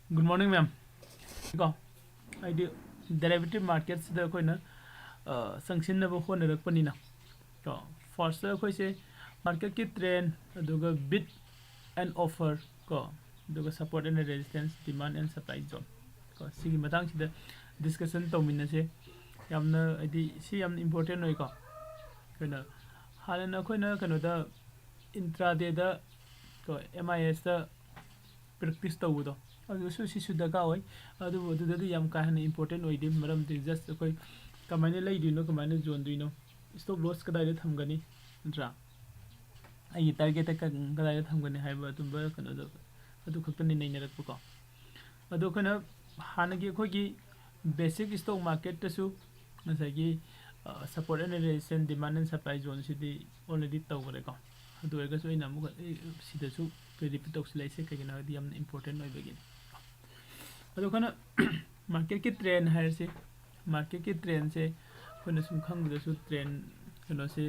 Good morning, ma'am. Go. I do derivative markets the coin sanction never honor a panina. Go. First, say market ki trend, do bid and offer. Go. Do support and resistance, demand and supply zone. Go. Sigi matang the discussion to minase. Yamna, see, I'm important. No, go. Kind Halana coina canoda intraday the MIS the practice to wood. Also, she should the guy. The young kind important way, madam, just a quite command lady, no command John, do you know? Stop loss cadayat Hungani, dra. I target a cadayat Hungani, have to work another. I took a in a book. I do kind of Hanagi Kogi basic stock market to sue, as I give support and resistance, demand and supply zone city already tower. Do I go so in a mug see the soup, very pitox lace, the important way begin. अदो कना market की trend है से market की trend से कोने सुम खंग दसु trend कनो से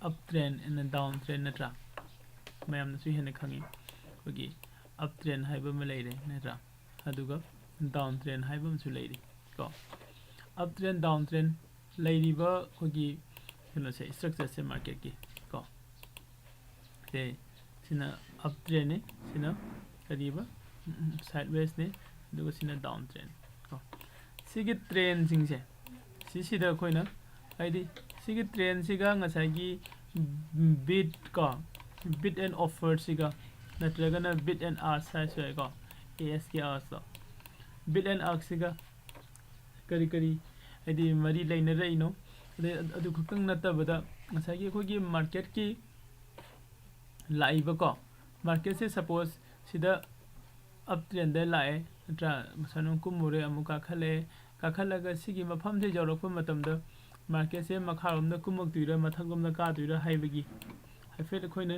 up trend and down trend नत्रा मयाम नसु हेने खंगी कोगी अप ट्रेंड हाइबो म लेरे नत्रा अदुगा डाउन ट्रेंड हाइबो मसु लेरी को अप ट्रेंड डाउन ट्रेंड लेरीबा कोगी कनो से स्ट्रक्चर से मार्केट की को से सिना अप ट्रेंड ने सिना करीबा sideways ne duga sina down trend ko sigi trend sing se da koi na aidi sigi trend siga ngasai gi bid ko bid and offer siga natraga na bid and ask size so ko ASKR so bid and ask siga kari aidi mari laina rai no adu khutang natabada ngasai gi khoi gi market ki laiba ko market se suppose sida up trend de lae tra sanung kumure amuka khale ka khalaga sigi mafam se jorok matam da market se makharom da kumok tuira mathagom da ka tuira haibagi haifet khoina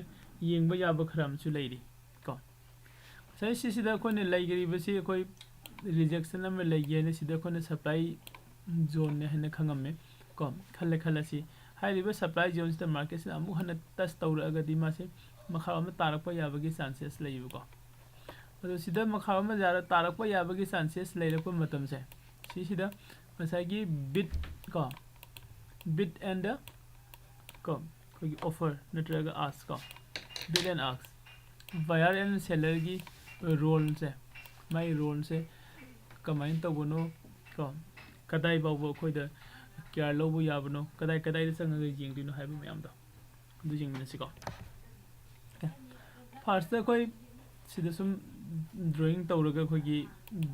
yengba yaba khram chu leiri ko sai sida khoina leigri ba si khoi rejection am leige ne sida khoina supply zone ne hena khangam me ko khale si hairiba supply zone sta market se amu hana tas tawra ga di ma se makharom da tarak pa yabagi chances leibu ko अदो सिदा मखा में ज़्यादा तारक पर याबगी chances लेरे को मतम से सिदा मसागी बिट का बिट एंड को कोई ऑफर नटरगा आस्क का bid and ask buyer and seller की रोल से माई रोल से कमाइन तो बनो को कदाई बाबू कोई द क्या लोबो याबनो कदाई संग जिंग दिनो हाइबो मयाम दो दु जिंग मिनसी को फर्स्ट कोई सिदा सुम drawing tawraga khogi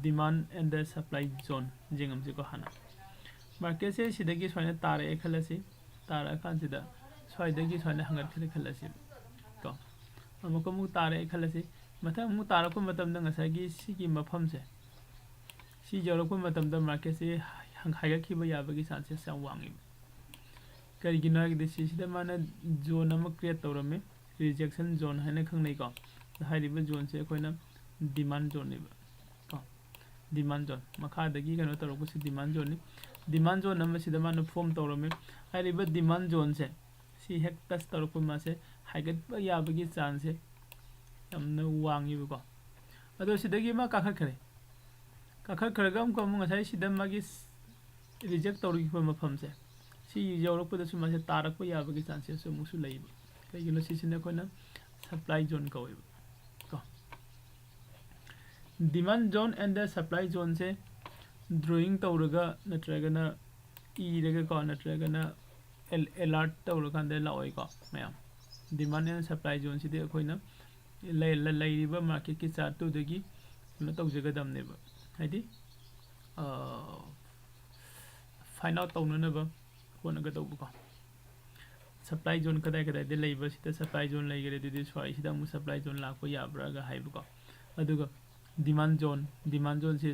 demand and the supply zone jingam se ko hana market se sidagi soina tare khalasi tara khan sida soidagi soina hangat khale khalasi ko amuko mu tare khalasi mathang mu tara ko matam da ngasagi sigi mafam se si jorok ko matam da market se hang haiga khiba yabagi chances sam wangi kari gina gi se sida mana zone am create tawrame rejection zone hana khangnai ko hairiba zone se koina demand zone ko demand zone makha dagi kano taro si demand zone demand zone nam sida man form tawrame hairiba demand zone se si hectares taro ko ma se haigat ba yabagi chance se amna wangi ko ado sidagi ma kakhar khare gam ko mu ngasai sida magi reject tawri ko mafam se si yorok pa da su ma se tarak pa yabagi chance se musu leiba kai gino si sina ko na supply zone ko demand zone and the supply zone se drawing tawraga natragana iraga ko natragana alert tawraga de lawai ko mayam demand and supply zone si de khoina leiriba market ki chart to dagi no tawjaga dam ne ba haidi find out tawna ba hona ga tawbu ko supply zone kadai de leiba sita supply zone leigere de swai sida mu supply zone la ko yabra ga haibu ko aduga demand zone se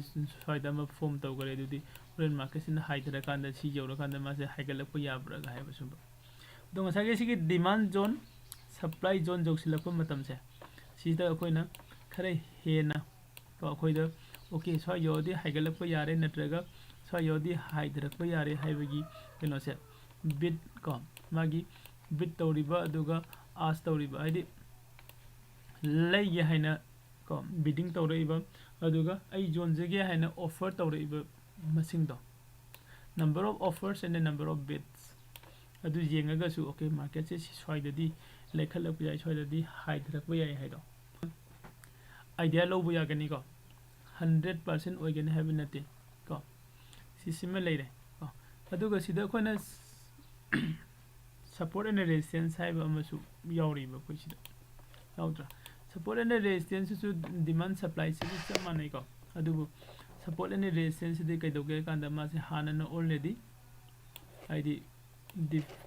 soida ma form to gare dudi foreign market sin high tara kan da si jawra kan da ma se high gal ko yabra ga haiba sum do nga sage sigi demand zone supply zone jok silak ko matam se si da koi na khare he na to koi da okay so yodi high gal ko yare natraga so yodi high tara ko yare haiba gi keno se bid ko magi bid tawriba aduga as tawriba haidi lay ye haina ko bidding tawraiba aduga ai jonjege haina offer tawraiba masingdo number of offers and the number of bids adu yengaga su okay market se soidadi lekhalak yai soidadi high thrak yai haido idea lobu yagani ko 100% oigani have nate ko sisima leire ko aduga sida khona support and resistance haiba amasu yauriba ko sida yaudra support and resistance su demand supply se samana ko adubu support and resistance de kai doge kanda ma se hanana already id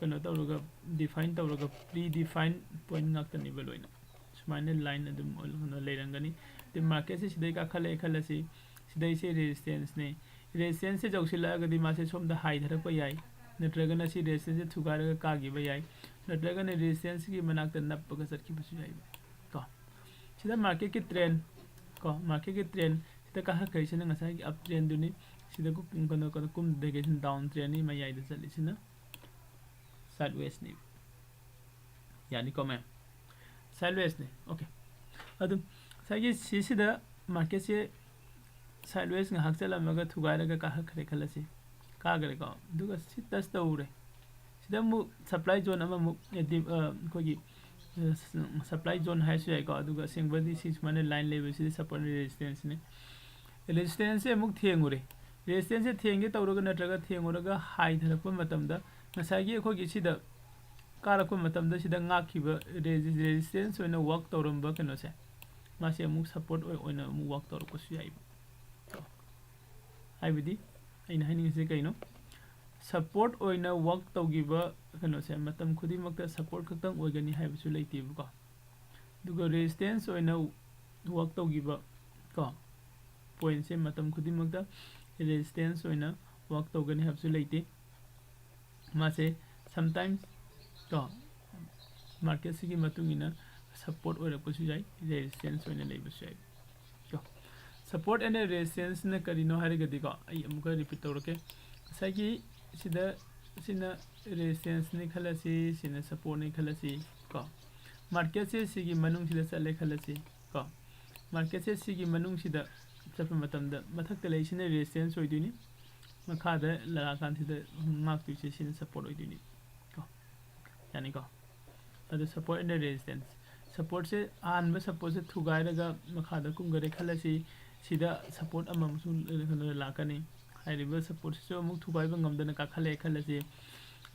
kano tawraga define tawraga pre-defined point ngaktani beloina sumana line adum olna leirangani the market se sidai ka khale khalasi sidai se resistance ne resistance se jawsila gadi ma se somda high thara pa yai natraga na si resistance se thugara ka gi ba yai natraga ne resistance ki manakta nap ka sat ki bisu yai ko sida market ki trend ko market ki trend sida ka ha kai sina ngasai ki up trend duni sida ko kono kono kum dege down trend ni ma yai da chali sina sideways ni yani ko मैं sideways ne okay adum sagi sida market se sideways nga hakchala maga thugaira ga ka khare khalasi ka gare ko duga si tas taure sida mu supply zone ama mu ko gi supply zone hai su ai ko duga singbadi si mane line level si support resistance ne resistance se mu thengure resistance se thenge tawroga natraga thenguraga high tharappa matamda nasagi ko gi sida karakpa matamda sida ngakhiba resistance oina work tawramba kano se मासे अमुक support ओइना अमुक work तौर को सुयाई हाइबदी आइन हाइनिंग से कइनो support ओइना work तौगिबा कनो से मतम खुदी मक्ता सपोर्ट खतंग ओइगनी हाइबसु लेतिबु को दुगो रेजिस्टेंस ओइना वर्क तौगिबा को पॉइंट से मतम खुदी मक्ता रेजिस्टेंस ओइना वर्क तौगनी हाइबसु लेति मासे समटाइम्स तो मार्केट से की मतुंगिना support or resistance resistance when labor shape so support and resistance na karino harigadi ko ai amuka repeat tawrake sagi sida sina resistance ni khalasi sina support ni khalasi ko market se sigi manung sida chale khalasi ko market se sigi manung sida chapa matam da mathak te lei sina resistance oiduni makha da la kan sida mark tu se sina support oiduni ko yani ko adu support and resistance support se an ba support se thugai ga makha da kum gare khalasi sida support amam su la kani hai river support se amuk thugai ba ngam dana ka khale khalasi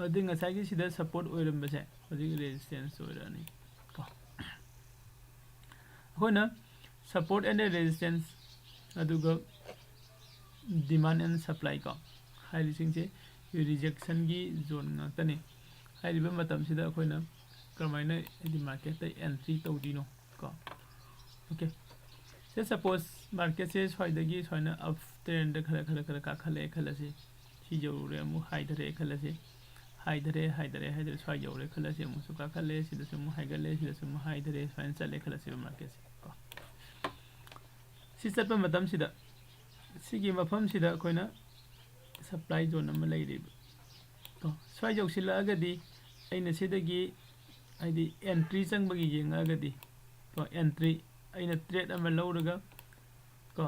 adi ngasai gi sida support oiram ba se adi resistance oirani ko hona support and resistance aduga demand and supply ko hai rising se rejection gi zone ngakani hai river matam sida khoina करमाइना यदि market entry तौदीनो को okay से suppose market से स्वाइदगी स्वाइना up trend खरा खरा खरा का खले खलसे सी जौरे मु हाइदरे खलसे हाइदरे स्वाइ जौरे खलसे मु सुका खले सिदसे मु हाइगले सिदसे मु हाइदरे स्वाइन चले खलसे मार्केट से को सिसप मतम सिदा सिगी मफम सिदा कोइना सप्लाई जोन अम लेरि को स्वाइ जौसिला अगदी अइना सिदगी आइदी एंट्री चंगबगी येंगागदी को एंट्री अइना ट्रेड अमा लौरगा को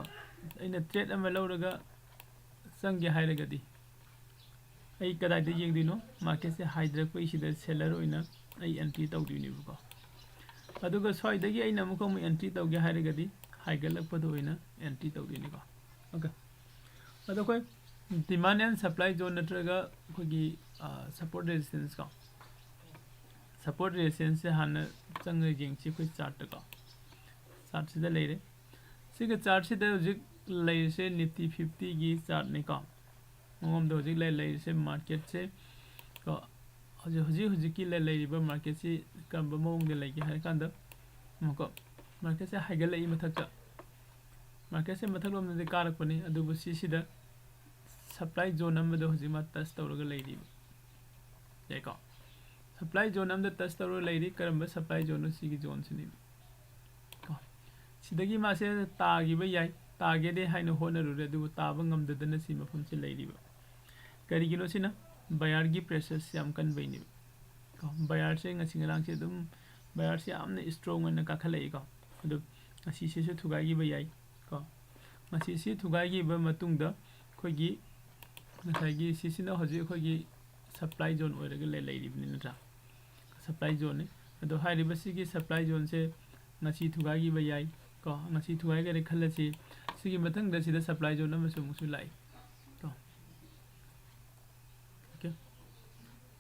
अइना ट्रेड अमा लौरगा चंगे हाइरगदी अइ कदाइदे येंगदिनो मार्केट से हाइद्रक पैसिदा सेलर ओइना अइ एंट्री तौदिनिबो को अदुगा सोइदगी अइना मुको मु एंट्री तौगे हाइरगदी हाइगलकपदो ओइना एंट्री तौदिनि को ओके अदो कोइ डिमांड एंड सप्लाई जोन नत्रगा खोगी सपोर्ट रेजिस्टेंस को support resistance se han chang jing chi khoi chart ko chart se da leire siga chart se da jik leire se nifty 50 gi chart ne ko ngom do jik leire se market se ko hoji ki leire ba market se kam ba mong de leige har kan da mo ko market se haigal lei mathak ta market se mathak lom de karak pani adu bu si da supply zone am do hoji ma touch tawraga leire ye ko supply zone am the touch tawra leiri karamba supply zone si gi zone sini ko sidagi ma se ta gi ba yai ta ge de haino hona ru de du ta ba ngam de na si mafam se leiri ba kari gi no sina bayar gi pressure yam kan bai ni ko bayar se ngasi ngalang se dum bayar se amne strong na ka khalai ko adu ꯉꯁꯤꯁꯤꯁꯨ ꯊꯨꯒꯥꯏꯈꯤꯕ ꯌꯥꯏ ꯀꯣ ꯉꯁꯤꯁꯤ ꯊꯨꯒꯥꯏꯈꯤꯕ ꯃꯇꯨꯡꯗ ꯑꯩꯈꯣꯏꯒꯤ ꯉꯁꯥꯏꯒꯤ ꯁꯤꯁꯤꯅ ꯍꯧꯖꯤꯛ ꯑꯩꯈꯣꯏꯒꯤ supply zone ꯑꯣꯏꯔꯒ ꯂꯩꯔꯤꯕꯅꯤ ꯅꯠꯇ꯭ꯔꯥ ꯁꯄ꯭ꯂꯥꯏ ꯖꯣꯟꯅꯤ ꯑꯗꯣ ꯍꯥꯏꯔꯤꯕꯁꯤꯒꯤ ꯁꯄ꯭ꯂꯥꯏ ꯖꯣꯟꯁꯦ ꯉꯁꯤ ꯊꯨꯒꯥꯏꯈꯤꯕ ꯌꯥꯏ ꯀꯣ ꯉꯁꯤ ꯊꯨꯒꯥꯏꯈꯔꯦ ꯈꯜꯂꯁꯤ ꯁꯤꯒꯤ ꯃꯊꯪꯗ ꯁꯤꯗ ꯁꯄ꯭ꯂꯥꯏ ꯖꯣꯟ ꯑꯃꯁꯨ ꯑꯃꯨꯛꯁꯨ ꯂꯥꯛꯏ ꯀꯣ ꯑꯣꯀꯦ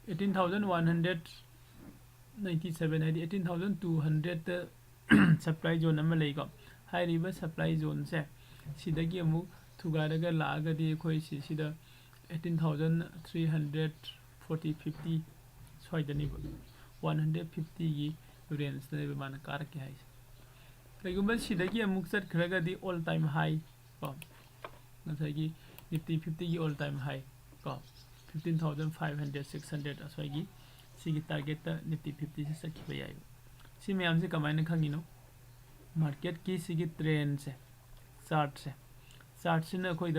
18,197 ꯍꯥꯏꯗꯤ 18,200ꯗ ꯁꯄ꯭ꯂꯥꯏ ꯖꯣꯟ ꯑꯃ ꯂꯩꯀꯣ ꯍꯥꯏꯔꯤꯕ ꯁꯄ꯭ꯂꯥꯏ ꯖꯣꯟꯁꯦ ꯁꯤꯗꯒꯤ ꯑꯃꯨꯛ ꯊꯨꯒꯥꯏꯔꯒ ꯂꯥꯛꯑꯒꯗꯤ ꯑꯩꯈꯣꯏ ꯁꯤꯗ 18,340 50 ꯁ꯭ꯋꯥꯏꯗꯅꯦꯕ 150ꯒꯤ ꯔꯦꯟꯖꯇꯅꯦꯕ ꯃꯥꯅ ꯀꯥꯔꯛꯀꯦ ꯍꯥꯏꯁꯦ ꯀꯩꯒꯨꯝꯕ ꯁꯤꯗꯒꯤ ꯑꯃꯨꯛ ꯆꯠꯈ꯭ꯔꯒꯗꯤ ꯑꯣꯜ ꯇꯥꯏꯝ ꯍꯥꯏ ꯀꯣ ꯉꯁꯥꯏꯒꯤ ꯅꯤꯐꯇꯤ 50ꯒꯤ ꯑꯣꯜ ꯇꯥꯏꯝ ꯍꯥꯏ ꯀꯣ 15,500 600 ꯑꯁ꯭ꯋꯥꯏꯒꯤ ꯁꯤꯒꯤ ꯇꯥꯔꯒꯦꯠꯇ ꯅꯤꯐꯇꯤ 50ꯁꯦ ꯆꯠꯈꯤꯕ ꯌꯥꯏꯕ ꯁꯤ ꯃꯌꯥꯝꯁꯦ ꯀꯃꯥꯏꯅ ꯈꯪꯉꯤꯅꯣ मार्केट की ट्रेंड से चार्ट से अखोद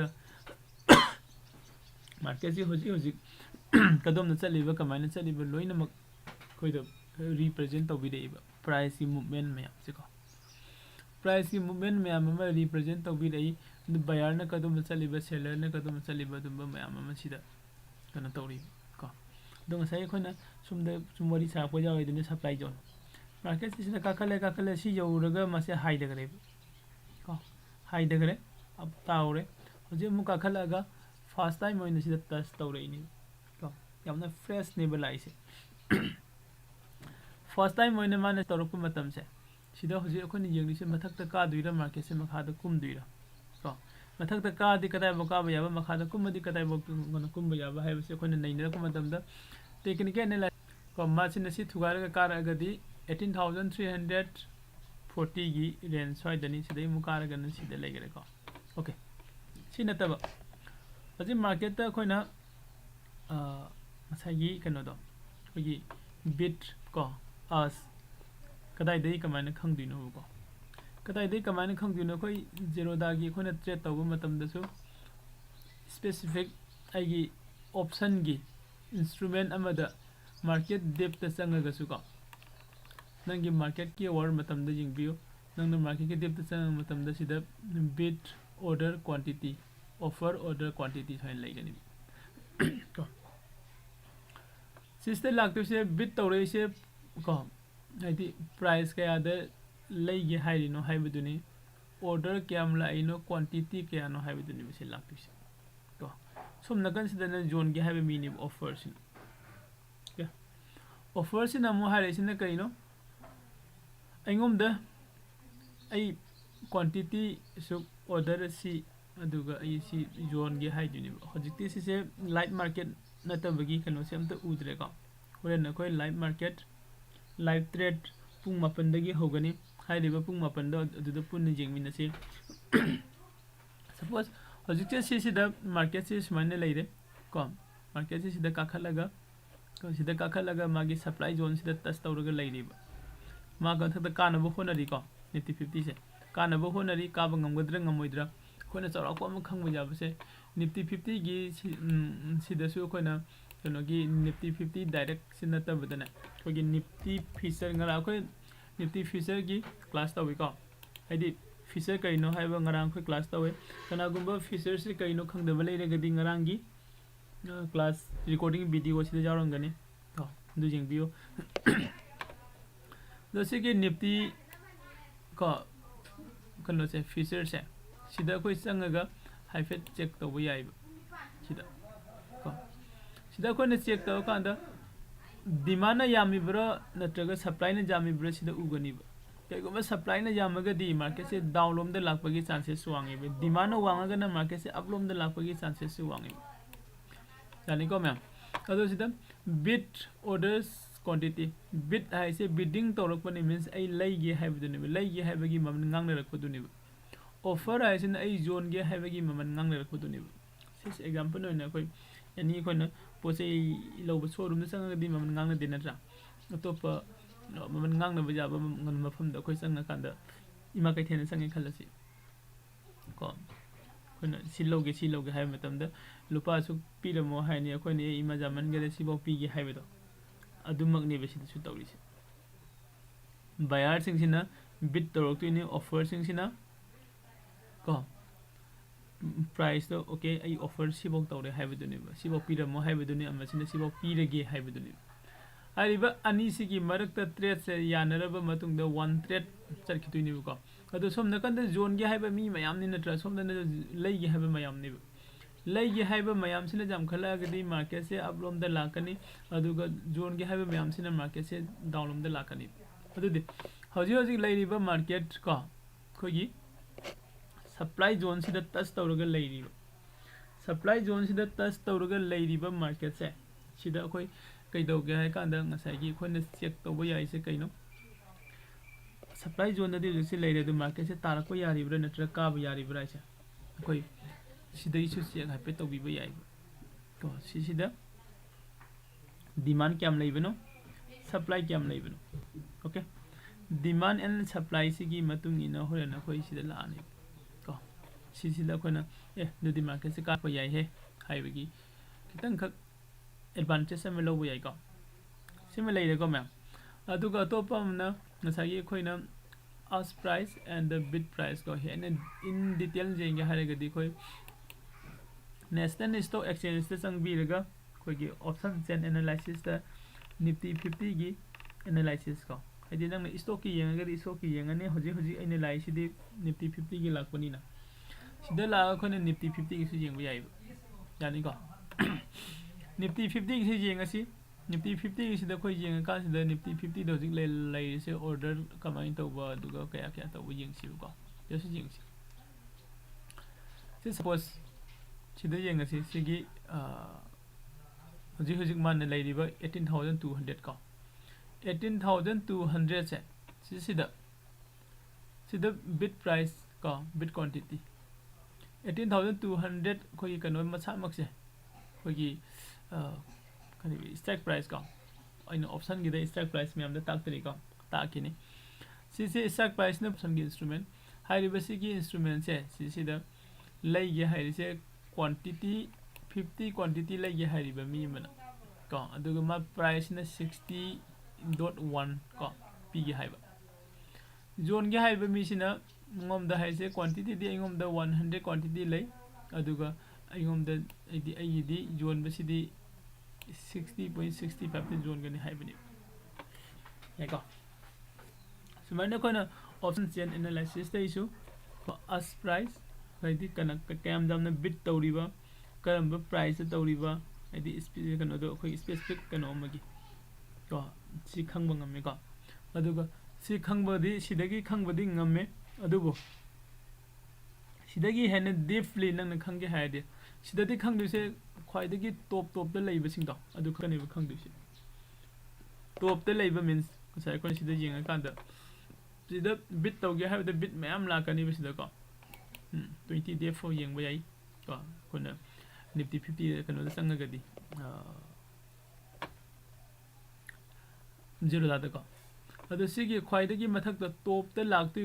मार्केट से हजिक कदम चलीब कमायन चलीब लोनमक रिप्रेजेंट तौर प्राइस की मूवमेंट मैम से प्राइस की मूवमेंट मैम रिप्रेजेंट तौर बायर कदम चलीब सेलर कदम चलीब मैम कनो तौरी को सूम वरी सापो जाए सप्लाई जोन मार्केट से काखले सी यौरगा मासे हाइदगरे को हाइदगरे अब ताउरे हजे मु काखलगा फर्स्ट टाइम होइने सिदा टच तौरेनी को यामना फ्रेश नेबे लाइसे फर्स्ट टाइम होइने माने तौरप मतम से सिदा हजे अखोनि यंगनि से मथकता का दुइरा मार्केट से मखादा कुम दुइरा को मथकता का दि कदाय बका बयाबा मखादा कुमदि कदाय बक कुम बयाबा हाइबसे अखोनि नैनरक मतमदा टेक्निकल एनालाइसिस को मासिन से थुगारगा कारगदी 18,340 की रेंज स्वाइदनी सिदे मुकारगन सिदे लेगरे को ओके सी नतब हजि मार्केट ता खोइना मसागी कनो दो खोगी बिट को अस कदाय दे कमायन खंगदिनो को कदाय दे कमायन खंगदिनो खोई जेरोदा की खोइना ट्रेड तौब मतम दसु स्पेसिफिक आइगी ऑप्शन की इंस्ट्रूमेंट अमदा मार्केट डेप्थ ता चंगगसु को नंगी मार्केट की ओवर मतम द जिंगबियो नंग मार्केट के डेप्थ चंग मतम द सिदा bid order quantity offer order quantity साइन लेगनी को सिस्टम लागतो से बिट तौरे से को हाइदि प्राइस का याद लेगे हाइरिनो हाइबदुनी ऑर्डर क्याम लाइनो क्वांटिटी क्यानो हाइबदुनी बसे लागतो से को सोम नगन सिदा जोन के हाइबे मीनिंग ऑफर सिन क्या ऑफर सिन अमु हाइरे सिन कइनो अइंगोमद आई क्वांटिटी सु ऑर्डर सी अदुगा आई सी जोन गे हाइदुनी हजिकति सिसे लाइव मार्केट नतबगी कनो से अमत उद्रे को होरेन नखोय लाइव मार्केट लाइव ट्रेड पुंग मापन दगी होगनी हाइरिबा पुंग मापन द अदुदा पुन जेंगमिन से सपोज हजिकति सिसिदा मार्केट से सुमाने लेरे को मार्केट से सिदा काखलगा को सिदा काखलगा मागी सप्लाई जोन सिदा टच तौरगा लेरिबा मागन थक कानब होनरी को निफ्टी 50 से कानब होनरी काब ngमगद्र ngमोइद्र खोना चौराको अम खंग जाबसे निफ्टी 50 गी सिदसु खोना कनोगी निफ्टी 50 डायरेक्ट सिनतबदना खोगी निफ्टी फीचर ngara खोय निफ्टी फीचर गी क्लास तवे को हाइदि फीचर कइनो हाइबा ngara खोय क्लास तवे कनागुंबा फीचर से कइनो खंगदब लेरगदि ngara गी क्लास रिकॉर्डिंग वीडियो सिदा जारंगनी तो दु जिंगबियो जैसे कि निफ्टी को कनो से फीचर से सिदा कोई संगगा हाइफेट चेक तब याइब सिदा को सिदा कोई ने चेक तब कांदा डिमांड यामिब्रा नत्रगा सप्लाई ने जामिब्रा सिदा उगनीब कइगुम सप्लाई ने जामगदी मार्केट से डाउनलोम द लाखपगी चांसेस वांगेब डिमांड वांगगना मार्केट से अपलोम द लाखपगी चांसेस वांगेब जानी को मैम अदो सिदा बिट ऑर्डर्स क्वांटिटी बिट हाइसे बिडिंग तौरकपनि मीन्स आई लेगे हाइबदुनि लेगे हाइबगी ममन ngangnarакпदुनि ऑफर हाइसिन आई जोन गे हाइबगी ममन ngangnarакпदुनि सिस एग्जांपल होइना कोइ एनी कोइना पोसे लौब शोरूम संगदी ममन ngangne दिनत्रा अतोप ममन ngangne बजाबा मफम द कोइ संग कांदा इमा कैथेन संगे खलसि को कोइना सिलोगे हाइ मतमदा लुपा सु पिरमो हाइनि कोइने इमा जामन गरे सिबो पिगे हाइबदो अदुमकने बेसिदसु तौरिसे बायर सिंगसिना bid तौरक्तोइने ऑफर सिंगसिना को प्राइस तो ओके आई ऑफर सिबो तौरे हाइबदुनिबा सिबो पिरमो हाइबदुनि अमसिना सिबो पिरगे हाइबदुनि हाइबा अनी सिगी मरकता ट्रेड से यानरबा मतुंगदा वन ट्रेड चरखितुनिबको अदो सोमना कंद जोन गे हाइबा मी मयामनि नत्रा सोमना लैगे हाइबा मयामनिबा लैगे हाइबा मयामसिना जामखलागदि मार्केट से अपलोम द लाकनी अदुगा जोन गे हाइबा मयामसिना मार्केट से डाउनलोम द लाकनी अदुदि हौजी हौजी लैरिबा मार्केट को खोगी सप्लाई जोन सिदा टच तौरगा लैरिबा सप्लाई जोन सिदा टच तौरगा लैरिबा मार्केट से सिदा अखोय कइदौगे हाय कांदा ngसाइगी खोने चेक तौबा याइसे कइनो सप्लाई जोन दि जसे लैरे दु मार्केट से तारको यारिब्रा नत्र काब यारिब्रा इसे अखोय सिदा इशु चेक हाइपे तौबिबा याइबा तो सिदा डिमांड क्याम लैबनो सप्लाई क्याम लैबनो ओके डिमांड एंड सप्लाई सिगी मतुंग इना होरेन अखोय सिदा लानी को सिदा खोना ए दुदि मार्केट से काप याइ हे हाइबगी खितंग खक एडवांटेज में लौब याइ को सिम लैरे को मैम अदुगा तोपमना ngसाइगी खोइना ask price and the bid price को हे इन डिटेल जेंगे हारेगदि खोय नेशनल स्टॉक एक्सचेंज से संगबिरगा खोगी ऑप्शन चेन एनालिसिस द निफ्टी 50 गी एनालिसिस को हाइदि नंग स्टॉक की येंगगदि स्टॉक की येंगने होजि होजि एनालाइसिस निफ्टी 50 गी लाकपनिना सिदा लागा खोने निफ्टी 50 गी सु येंगबो याइबो यानी को निफ्टी 50 गी सु येंगसि निफ्टी 50 गी सिदा खोय येंग का सिदा निफ्टी 50 द होजि लै से ऑर्डर कमाइन तौबा दुगा कया कया तौबो येंगसि को यस येंगसि से सपोज सिदा येंगसि सिगी होजि होजि मान लैरिबा 18200 को 18200 से सिदा बिड प्राइस को बिड क्वांटिटी 18200 खोई कनो मसा मक्से खोगी कनी स्ट्राइक प्राइस को अइन ऑप्शन गिदे स्ट्राइक प्राइस में हमदा ताकतरी को ताकिनी से स्ट्राइक प्राइस ने ऑप्शन की इंस्ट्रूमेंट हाइरिबा सिगी इंस्ट्रूमेंट से सिदा लैगे हाइरिसे क्वांटिटी 50 क्वांटिटी लैगे हाइरिबा मी मना को अदुगा मा प्राइस ने 60.1 को पीगे हाइबा zone gay हाइबा मिसिना ngomda haise quantity di ngomda 100 quantity lay aduga ngomda di zone basi di 60.65 the zone gani haibani yako sumana kona option chain analysis da isu as price haidi kana kam damna bid tawriba karamba price tawriba haidi specific kano do khoi specific kano magi ko si khangba ngame ko aduga si khangba di sidagi khangba di ngame अदुबो सिदगी हेन deeply नंग खंगे हायदे सिददी खंगदुसे ख्वाइदगी top the लैबसिंग दो अदु खनेबो खंगदुसे top the लैबा means साइ कोन सिदा Jenga कांदा सिदा bit तौगे हायबे bit ma'am लाकनी बसिदा को 20 day फो येंगबो याई को कोन निफ्टी 50 कनो संगगदी जेरोदा को अदु सिगी ख्वाइदगी मथक द टॉप द लाक्तु